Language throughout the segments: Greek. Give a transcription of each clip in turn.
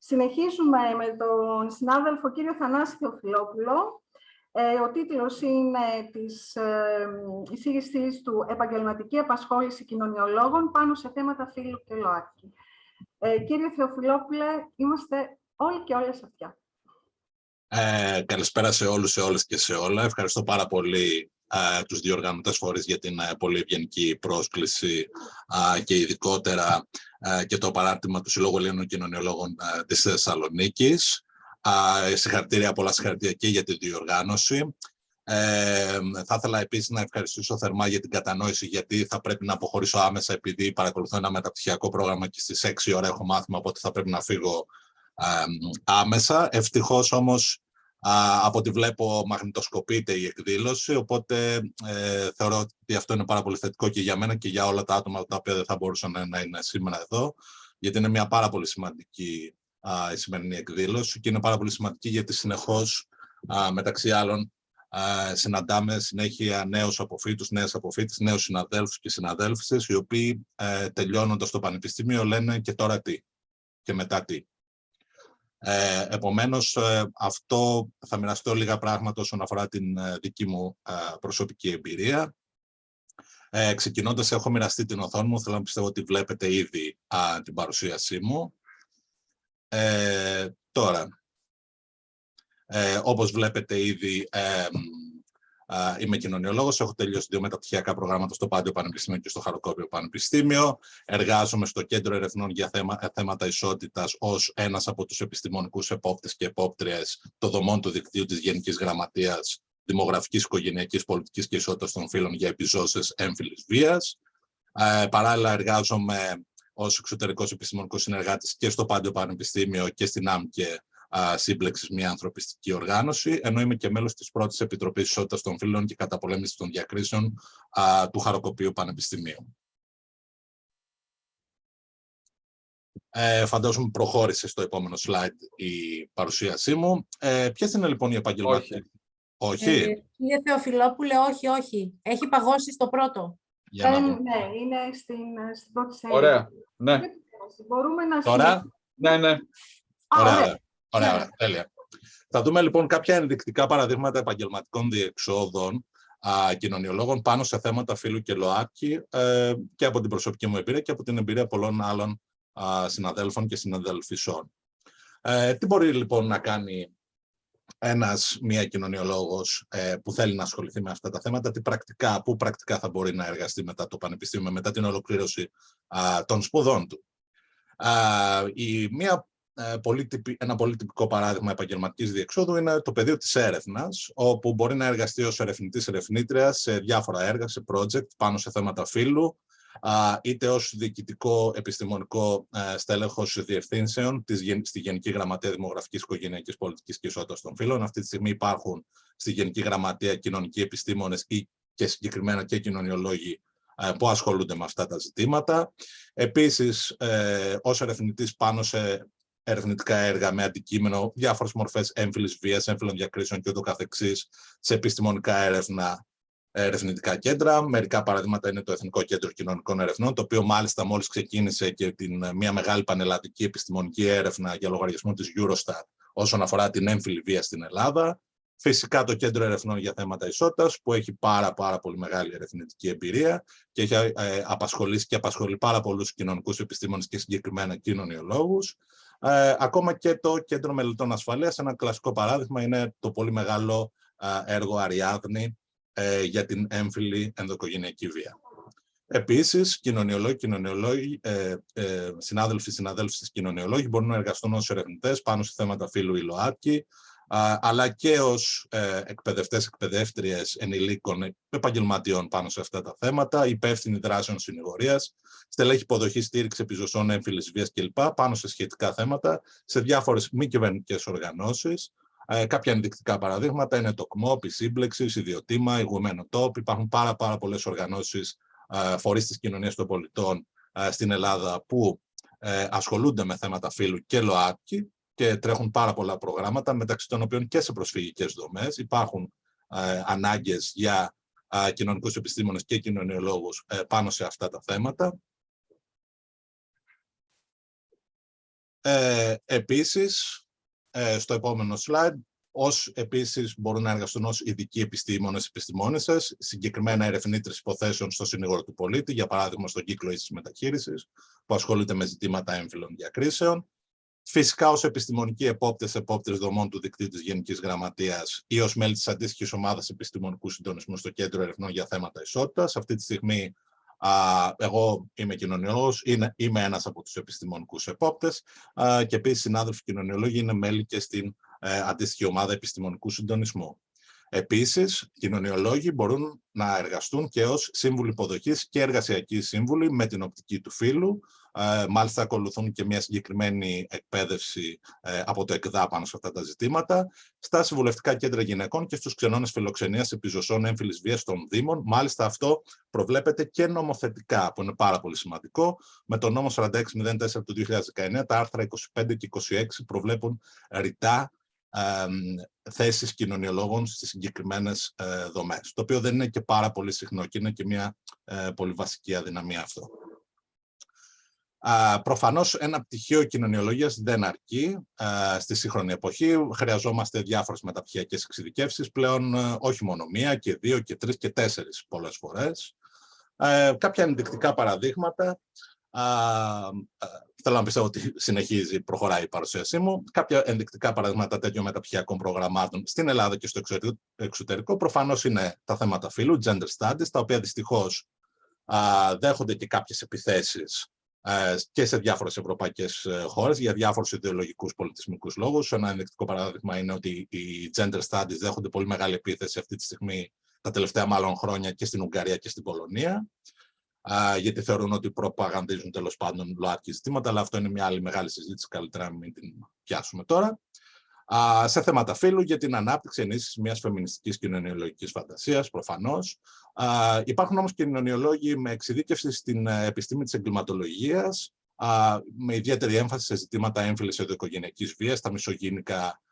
Συνεχίζουμε με τον συνάδελφο κύριο Θανάση Θεοφιλόπουλο. Ο τίτλος είναι της εισήγησής του «Επαγγελματική απασχόληση κοινωνιολόγων πάνω σε θέματα φύλου και ΛΟΑΤΚΙ». Κύριε Θεοφιλόπουλε, είμαστε όλοι και όλες αυτιά. Καλησπέρα σε όλους, σε όλες και σε όλα. Ευχαριστώ πάρα πολύ τους διοργανωτές φορείς για την πολύ ευγενική πρόσκληση και ειδικότερα και το παράρτημα του Συλλόγου Ελλήνων Κοινωνιολόγων της Θεσσαλονίκης. Συγχαρητήρια, πολλά συγχαρητήρια και για τη διοργάνωση. Θα ήθελα επίσης να ευχαριστήσω θερμά για την κατανόηση, γιατί θα πρέπει να αποχωρήσω άμεσα, επειδή παρακολουθώ ένα μεταπτυχιακό πρόγραμμα και στις 6 ώρα έχω μάθημα, οπότε θα πρέπει να φύγω άμεσα. Ευτυχώς όμως, από ό,τι βλέπω, μαγνητοσκοπείται η εκδήλωση, οπότε θεωρώ ότι αυτό είναι πάρα πολύ θετικό και για μένα και για όλα τα άτομα τα οποία δεν θα μπορούσαν να είναι σήμερα εδώ, γιατί είναι μια πάρα πολύ σημαντική η σημερινή εκδήλωση και είναι πάρα πολύ σημαντική γιατί συνεχώς, μεταξύ άλλων, συναντάμε συνέχεια νέους αποφύτους, νέες αποφύτες, νέους συναδέλφους και συναδέλφισες, οι οποίοι τελειώνοντας το πανεπιστήμιο λένε και τώρα τι και μετά τι. Επομένως, αυτό θα μοιραστώ λίγα πράγματα όσον αφορά την δική μου προσωπική εμπειρία. Ξεκινώντας, έχω μοιραστεί την οθόνη μου, θέλω να πιστεύω ότι βλέπετε ήδη την παρουσίασή μου. Τώρα, όπως βλέπετε ήδη, είμαι κοινωνιολόγος, έχω τελειώσει 2 μεταπτυχιακά προγράμματα στο Πάντιο Πανεπιστήμιο και στο Χαροκόπιο Πανεπιστήμιο. Εργάζομαι στο Κέντρο Ερευνών για θέματα ισότητας ως ένας από τους επιστημονικούς επόπτες και επόπτριες των δομών του δικτύου της Γενικής Γραμματείας Δημογραφικής, Οικογενειακής, Πολιτικής και Ισότητας των Φύλων για επιζώσες έμφυλης βίας. Παράλληλα, εργάζομαι ως εξωτερικός επιστημονικός συνεργάτης και στο Πάντιο Πανεπιστήμιο και στην ΑΜΚΕ σύμπλεξης, μια ανθρωπιστική οργάνωση, ενώ είμαι και μέλος της πρώτης Επιτροπής Ισότητας των Φύλων και Καταπολέμησης των Διακρίσεων του Χαροκοπίου Πανεπιστημίου. Φαντάζομαι προχώρησε στο επόμενο slide η παρουσίασή μου. Ποιες είναι λοιπόν οι επαγγελματικές... Όχι. Κύριε Θεοφιλόπουλε, όχι. Έχει παγώσει στο πρώτο. Ναι, είναι στην πρώτη σελίδα. Ωραία. Ναι. Μπορούμε να Τώρα. Ναι. Ωραία, τέλεια. Θα δούμε λοιπόν κάποια ενδεικτικά παραδείγματα επαγγελματικών διεξόδων κοινωνιολόγων πάνω σε θέματα φύλου και ΛΟΑΤΚΙ και από την προσωπική μου εμπειρία και από την εμπειρία πολλών άλλων συναδέλφων και συναδελφισών. Τι μπορεί λοιπόν να κάνει μία κοινωνιολόγος που θέλει να ασχοληθεί με αυτά τα θέματα, πού πρακτικά θα μπορεί να εργαστεί μετά το πανεπιστήμιο, μετά την ολοκλήρωση των σπουδών του. Ένα πολύ τυπικό παράδειγμα επαγγελματικής διεξόδου είναι το πεδίο της έρευνας, όπου μπορεί να εργαστεί ως ερευνητής-ερευνήτριας σε διάφορα έργα, σε project πάνω σε θέματα φύλου, είτε ως διοικητικό επιστημονικό στέλεχος διευθύνσεων στη Γενική Γραμματεία Δημογραφικής, Οικογενειακής, Πολιτικής και Ισότητας των Φύλων. Αυτή τη στιγμή υπάρχουν στη Γενική Γραμματεία κοινωνικοί επιστήμονες και συγκεκριμένα και κοινωνιολόγοι που ασχολούνται με αυτά τα ζητήματα. Επίσης, ως ερευνητής πάνω σε ερευνητικά έργα με αντικείμενο διάφορες μορφές έμφυλης βίας, έμφυλων διακρίσεων και ούτω καθεξής, σε επιστημονικά έρευνα, ερευνητικά κέντρα. Μερικά παραδείγματα είναι το Εθνικό Κέντρο Κοινωνικών Ερευνών, το οποίο μάλιστα μόλις ξεκίνησε και μια μεγάλη πανελλαδική επιστημονική έρευνα για λογαριασμό της Eurostat όσον αφορά την έμφυλη βία στην Ελλάδα. Φυσικά το Κέντρο Ερευνών για θέματα ισότητας, που έχει πάρα πολύ μεγάλη ερευνητική εμπειρία και έχει απασχολήσει και απασχολεί πάρα πολλούς κοινωνικούς επιστήμονες και συγκεκριμένα κοινωνιολόγους. Ακόμα και το Κέντρο Μελετών Ασφαλείας, ένα κλασικό παράδειγμα είναι το πολύ μεγάλο έργο Αριάδνη για την έμφυλη ενδοοικογενειακή βία. Επίσης, κοινωνιολόγοι, συνάδελφοι κοινωνιολόγοι μπορούν να εργαστούν ως ερευνητές πάνω σε θέματα φύλου ή ΛΟΑΤΚΙ, αλλά και ως εκπαιδευτές, εκπαιδεύτριες ενηλίκων επαγγελματιών πάνω σε αυτά τα θέματα, υπεύθυνοι δράσεων συνηγορίας, στελέχη υποδοχή, στήριξη επιζωσών έμφυλης βίας κλπ. Πάνω σε σχετικά θέματα, σε διάφορες μη κυβερνητικές οργανώσεις. Κάποια ενδεικτικά παραδείγματα είναι το ΚΜΟΠ, η Σύμπλεξη, η Ιδιωτήμα, η Women on Top. Υπάρχουν πάρα πολλές οργανώσεις, φορείς της κοινωνίας των πολιτών στην Ελλάδα που ασχολούνται με θέματα φύλου και ΛΟΑΤΚΙ και τρέχουν πάρα πολλά προγράμματα, μεταξύ των οποίων και σε προσφυγικές δομές. Υπάρχουν ανάγκες για κοινωνικούς επιστήμονες και κοινωνιολόγους πάνω σε αυτά τα θέματα. Επίσης, στο επόμενο slide, επίσης μπορούν να εργαστούν ως ειδικοί επιστήμονες, επιστημόνισσες, συγκεκριμένα ερευνήτρες υποθέσεων στο συνήγορο του πολίτη, για παράδειγμα στον κύκλο ίσης μεταχείρισης, που ασχολείται με ζητήματα έμφυλων διακρίσεων. Φυσικά ως επιστημονικοί επόπτες δομών του δικτύου της Γενικής Γραμματείας ή ως μέλη της αντίστοιχης ομάδας επιστημονικού συντονισμού στο Κέντρο Ερευνών για θέματα ισότητας. Αυτή τη στιγμή εγώ είμαι κοινωνιολόγος, είμαι ένας από τους επιστημονικούς επόπτες και επίσης συνάδελφοι κοινωνιολόγοι είναι μέλη και στην αντίστοιχη ομάδα επιστημονικού συντονισμού. Επίσης, κοινωνιολόγοι μπορούν να εργαστούν και ως σύμβουλοι υποδοχής και εργασιακοί σύμβουλοι με την οπτική του φύλου. Μάλιστα, ακολουθούν και μια συγκεκριμένη εκπαίδευση από το ΕΚΔΑ πάνω σε αυτά τα ζητήματα, στα συμβουλευτικά κέντρα γυναικών και στους ξενώνες φιλοξενίας επιζωσών έμφυλης βίας των Δήμων. Μάλιστα, αυτό προβλέπεται και νομοθετικά, που είναι πάρα πολύ σημαντικό. Με το νόμο 4604 του 2019, τα άρθρα 25 και 26 προβλέπουν ρητά θέσεις κοινωνιολόγων στις συγκεκριμένες δομές, το οποίο δεν είναι και πάρα πολύ συχνό και είναι και μια πολύ βασική αδυναμία αυτό. Προφανώς ένα πτυχίο κοινωνιολογίας δεν αρκεί στη σύγχρονη εποχή. Χρειαζόμαστε διάφορες μεταπτυχιακές εξειδικεύσεις, πλέον όχι μόνο μία και δύο και τρεις και τέσσερις πολλές φορές. Κάποια ενδεικτικά παραδείγματα. Θέλω να πιστεύω ότι προχωράει η παρουσίασή μου. Κάποια ενδεικτικά παραδείγματα τέτοιων μεταπτυχιακών προγραμμάτων στην Ελλάδα και στο εξωτερικό προφανώς είναι τα θέματα φύλου, gender studies, τα οποία δυστυχώς δέχονται και κάποιες επιθέσεις και σε διάφορες ευρωπαϊκές χώρες για διάφορους ιδεολογικούς πολιτισμικούς λόγους. Ένα ενδεικτικό παράδειγμα είναι ότι οι gender studies δέχονται πολύ μεγάλη επίθεση αυτή τη στιγμή, τα τελευταία μάλλον χρόνια, και στην Ουγγαρία και στην Πολωνία, γιατί θεωρούν ότι προπαγανδίζουν τέλος πάντων ΛΟΑΤΚΙ ζητήματα, αλλά αυτό είναι μια άλλη μεγάλη συζήτηση, καλύτερα να μην την πιάσουμε τώρα. Σε θέματα φύλου, για την ανάπτυξη ενίσχυση μιας φεμινιστικής κοινωνιολογικής φαντασίας, προφανώς. Υπάρχουν όμως κοινωνιολόγοι με εξειδίκευση στην επιστήμη της εγκληματολογίας, με ιδιαίτερη έμφαση σε ζητήματα έμφυλης ενδοοικογενειακής βίας, τα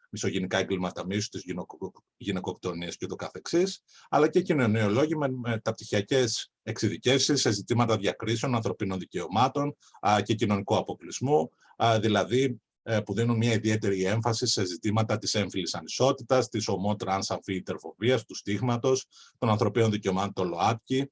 μισογενικά εγκλήματα μίσους, τις γυναικοκτονίες και το καθεξής, αλλά και κοινωνιολόγοι με μεταπτυχιακές εξειδικεύσεις σε ζητήματα διακρίσεων, ανθρωπίνων δικαιωμάτων και κοινωνικού αποκλεισμού, δηλαδή που δίνουν μια ιδιαίτερη έμφαση σε ζητήματα της έμφυλης ανισότητας, της ομό-τρανς αμφιιντερφοβίας, του στίγματος, των ανθρωπίνων δικαιωμάτων, το ΛΟΑΤΚΙ,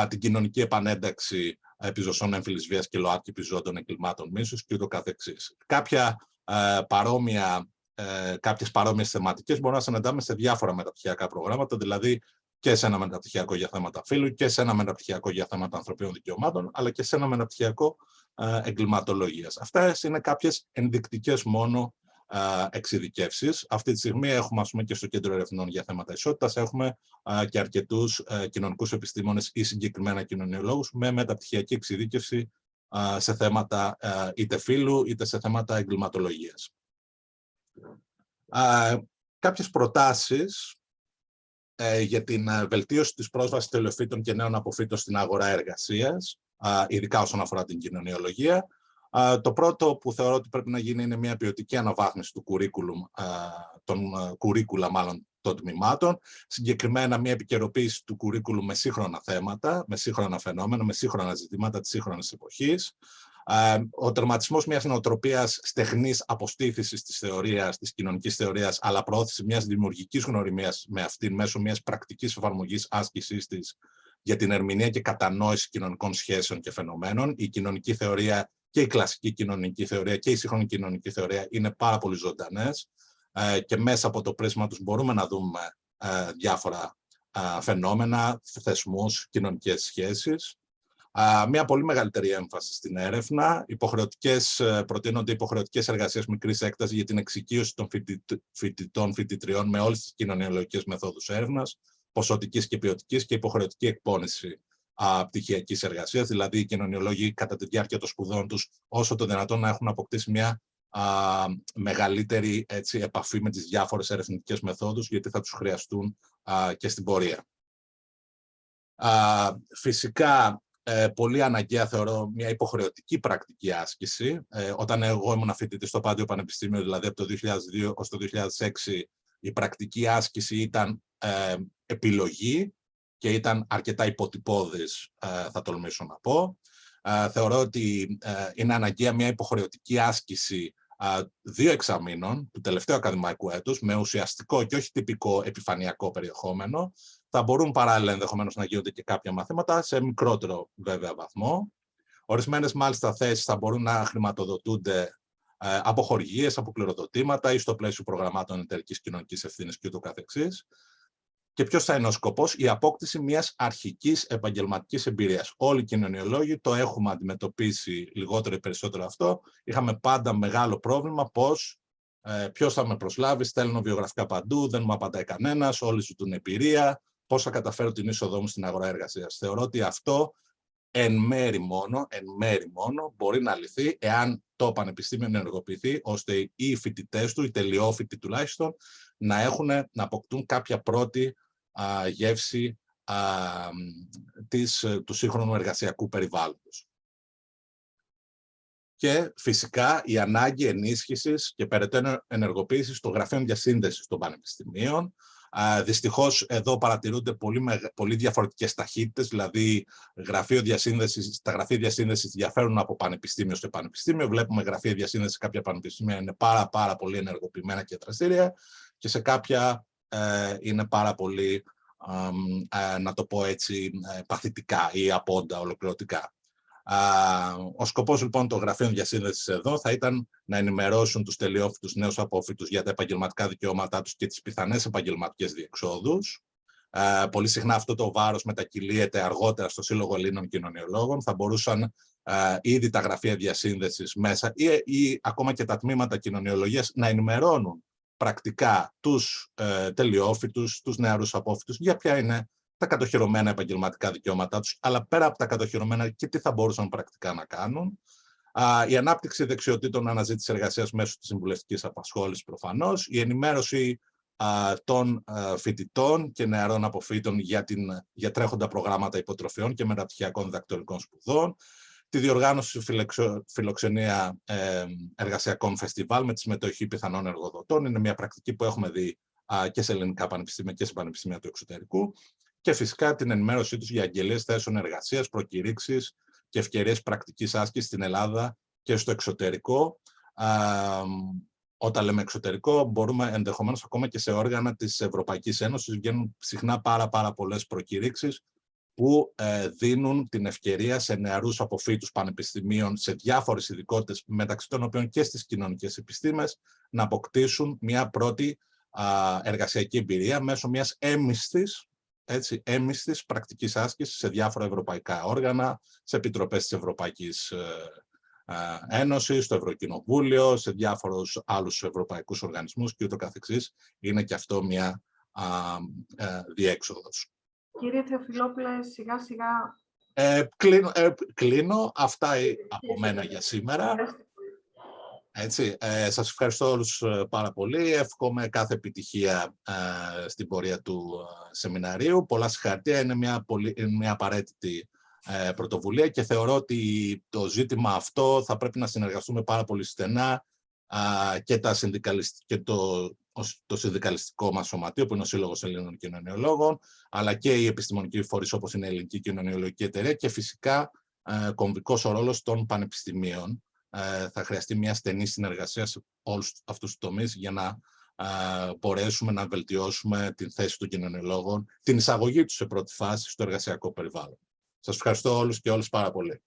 την κοινωνική επανένταξη επιζωσών έμφυλης βίας και ΛΟΑΤΚΙ επιζώντων εγκλημάτων μίσους και ούτω καθεξής. Κάποιες παρόμοιες θεματικές μπορούμε να συναντάμε σε διάφορα μεταπτυχιακά προγράμματα, δηλαδή και σε ένα μεταπτυχιακό για θέματα φύλου και σε ένα μεταπτυχιακό για θέματα ανθρωπίνων δικαιωμάτων, αλλά και σε ένα μεταπτυχιακό εγκληματολογίας. Αυτές είναι κάποιες ενδεικτικές μόνο εξειδικεύσεις. Αυτή τη στιγμή έχουμε, ας πούμε, και στο Κέντρο Ερευνών για θέματα ισότητας, έχουμε και αρκετούς κοινωνικούς επιστήμονες ή συγκεκριμένα κοινωνιολόγους με μεταπτυχιακή εξειδίκευση σε θέματα είτε φύλου είτε σε θέματα εγκληματολογίας. Κάποιες προτάσεις για την βελτίωση της πρόσβασης τελειοφύτων και νέων αποφύτων στην αγορά εργασίας, ειδικά όσον αφορά την κοινωνιολογία. Το πρώτο που θεωρώ ότι πρέπει να γίνει είναι μια ποιοτική αναβάθμιση του κουρίκουλα των τμήματων, συγκεκριμένα μια επικαιροποίηση του κουρίκουλου με σύγχρονα θέματα, με σύγχρονα φαινόμενα, με σύγχρονα ζητήματα της σύγχρονης εποχής. Ο τερματισμός μιας νοοτροπίας στεχνής αποστήθησης της θεωρίας, της κοινωνικής θεωρίας, αλλά προώθηση μιας δημιουργικής γνωριμίας με αυτήν μέσω μιας πρακτικής εφαρμογής άσκησης της για την ερμηνεία και κατανόηση κοινωνικών σχέσεων και φαινομένων. Η κοινωνική θεωρία και η κλασική κοινωνική θεωρία και η σύγχρονη κοινωνική θεωρία είναι πάρα πολύ ζωντανές και μέσα από το πρίσμα τους μπορούμε να δούμε διάφορα φαινόμενα, θεσμούς, κοινωνικές σχέσεις. Μια πολύ μεγαλύτερη έμφαση στην έρευνα. Προτείνονται υποχρεωτικές εργασίες μικρής έκτασης για την εξοικείωση των φοιτητών-φοιτητριών με όλες τις κοινωνιολογικές μεθόδους έρευνας, ποσοτικής και ποιοτικής, και υποχρεωτική εκπόνηση πτυχιακής εργασίας. Δηλαδή, οι κοινωνιολόγοι κατά τη διάρκεια των σπουδών τους, όσο το δυνατόν, να έχουν αποκτήσει μια μεγαλύτερη επαφή με τις διάφορες ερευνητικές μεθόδους, γιατί θα τους χρειαστούν και στην πορεία. Φυσικά, πολύ αναγκαία θεωρώ μια υποχρεωτική πρακτική άσκηση. Όταν εγώ ήμουν φοιτητής στο Πάντιο Πανεπιστήμιο, δηλαδή από το 2002 ως το 2006, η πρακτική άσκηση ήταν επιλογή και ήταν αρκετά υποτυπώδης, θα τολμήσω να πω. Θεωρώ ότι είναι αναγκαία μια υποχρεωτική άσκηση 2 εξαμήνων του τελευταίου ακαδημαϊκού έτους, με ουσιαστικό και όχι τυπικό επιφανειακό περιεχόμενο. Θα μπορούν παράλληλα ενδεχομένως να γίνονται και κάποια μαθήματα, σε μικρότερο βέβαια βαθμό. Ορισμένες μάλιστα θέσεις θα μπορούν να χρηματοδοτούνται από χορηγίες, από κληροδοτήματα ή στο πλαίσιο προγραμμάτων εταιρικής κοινωνικής ευθύνης κ.ο.κ. Και ποιος θα είναι ο σκοπός? Η απόκτηση μιας αρχικής επαγγελματικής εμπειρίας. Όλοι οι κοινωνιολόγοι το έχουμε αντιμετωπίσει λιγότερο ή περισσότερο αυτό. Είχαμε πάντα μεγάλο πρόβλημα πώς, ποιος θα με προσλάβει, στέλνω βιογραφικά παντού, δεν μου απαντάει κανένας, όλοι ζητούν εμπειρία, πώς θα καταφέρω την είσοδό μου στην αγορά εργασίας. Θεωρώ ότι αυτό εν μέρη μόνο μπορεί να λυθεί εάν το πανεπιστήμιο ενεργοποιηθεί, ώστε οι φοιτητές του, οι τελειόφοιτοι τουλάχιστον, να αποκτούν κάποια πρώτη γεύση του σύγχρονου εργασιακού περιβάλλοντος. Και φυσικά η ανάγκη ενίσχυσης και περαιτέρω ενεργοποίησης των γραφείων διασύνδεσης των πανεπιστημίων. Δυστυχώς εδώ παρατηρούνται πολύ διαφορετικές ταχύτητες, δηλαδή τα γραφεία διασύνδεσης διαφέρουν από πανεπιστήμιο σε πανεπιστήμιο. Βλέπουμε γραφεία διασύνδεσης σε κάποια πανεπιστήμια είναι πάρα πολύ ενεργοποιημένα και δραστήρια και σε κάποια είναι πάρα πολύ, να το πω έτσι, παθητικά ή απόντα ολοκληρωτικά. Ο σκοπός λοιπόν των γραφείων διασύνδεσης εδώ θα ήταν να ενημερώσουν τους τελειόφοιτους νέους απόφοιτους για τα επαγγελματικά δικαιώματά τους και τις πιθανές επαγγελματικές διεξόδους. Πολύ συχνά αυτό το βάρος μετακυλίεται αργότερα στο Σύλλογο Ελλήνων Κοινωνιολόγων. Θα μπορούσαν ήδη τα γραφεία διασύνδεσης μέσα ή ακόμα και τα τμήματα κοινωνιολογίας να ενημερώνουν πρακτικά τους τελειόφοιτους, τους νεαρούς απόφοιτους για ποια είναι τα κατοχυρωμένα επαγγελματικά δικαιώματά τους, αλλά πέρα από τα κατοχυρωμένα και τι θα μπορούσαν πρακτικά να κάνουν. Η ανάπτυξη δεξιοτήτων αναζήτησης εργασίας μέσω της συμβουλευτικής απασχόλησης προφανώς, η ενημέρωση των φοιτητών και νεαρών αποφοίτων για τρέχοντα προγράμματα υποτροφιών και μεταπτυχιακών διδακτορικών σπουδών, τη διοργάνωση φιλοξενία εργασιακών φεστιβάλ με τη συμμετοχή πιθανών εργοδοτών. Είναι μια πρακτική που έχουμε δει και σε ελληνικά πανεπιστήμια και σε πανεπιστήμια του εξωτερικού. Και φυσικά την ενημέρωσή τους για αγγελίες θέσεων εργασίας, προκηρύξεις και ευκαιρίες πρακτικής άσκησης στην Ελλάδα και στο εξωτερικό. Όταν λέμε εξωτερικό, μπορούμε ενδεχομένως ακόμα και σε όργανα της Ευρωπαϊκής Ένωσης βγαίνουν συχνά πάρα πολλές προκηρύξεις που δίνουν την ευκαιρία σε νεαρούς αποφοίτους πανεπιστημίων σε διάφορες ειδικότητες, μεταξύ των οποίων και στις κοινωνικές επιστήμες, να αποκτήσουν μια πρώτη εργασιακή εμπειρία μέσω μιας έμμυστης πρακτικής άσκησης σε διάφορα ευρωπαϊκά όργανα, σε επιτροπές της Ευρωπαϊκής Ένωσης, στο Ευρωκοινοβούλιο, σε διάφορους άλλους ευρωπαϊκούς οργανισμούς και ούτω καθεξής. Είναι και αυτό μια διέξοδος. Κύριε Θεοφιλόπουλε, σιγά σιγά... Κλείνω. Αυτά από μένα για σήμερα. Έτσι, σας ευχαριστώ όλους πάρα πολύ. Εύχομαι κάθε επιτυχία στην πορεία του σεμιναρίου. Πολλά συγχαρητήρια. Είναι μια απαραίτητη πρωτοβουλία και θεωρώ ότι το ζήτημα αυτό θα πρέπει να συνεργαστούμε πάρα πολύ στενά και το συνδικαλιστικό μας σωματείο, που είναι ο Σύλλογος Ελλήνων Κοινωνιολόγων, αλλά και οι επιστημονικοί φορείς όπως είναι η Ελληνική Κοινωνιολογική Εταιρεία και φυσικά κομβικός ο ρόλος των πανεπιστημίων. Θα χρειαστεί μια στενή συνεργασία σε όλους αυτούς τους τομείς για να μπορέσουμε να βελτιώσουμε την θέση των κοινωνιολόγων, την εισαγωγή τους σε πρώτη φάση στο εργασιακό περιβάλλον. Σας ευχαριστώ όλους και όλες πάρα πολύ.